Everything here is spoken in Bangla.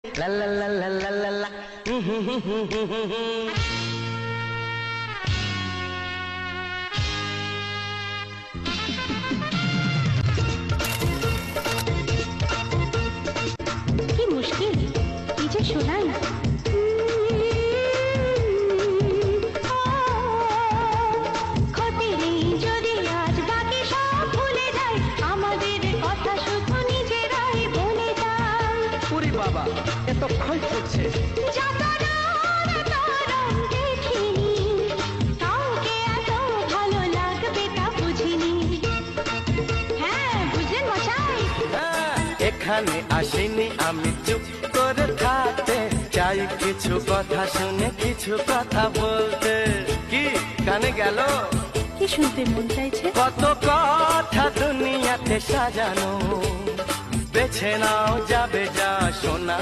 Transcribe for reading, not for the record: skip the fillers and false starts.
লা লা লা লা লা লা লা। কি মুশকিল, কি যে শোনায় না। যদি আজ বাকি সব ভুলে যাই, আমাদের কথা শুধু নিজেরাই বলে যাই। ওরে বাবা, এত ক্ষয় করছে। দেখিনি কাউকে এত ভালো লাগবে তা বুঝিনি। হ্যাঁ বুঝলেন মশাই? এখানে আসিনি আমি চুপ করে থাকতে, চাই কিছু কথা শুনে কিছু কথা বলতে। কি কানে গেল? কি শুনতে মন চাইছে? কত কথা দুনিয়াতে সাজানো, বেছে নাও যাবে যা শোনা।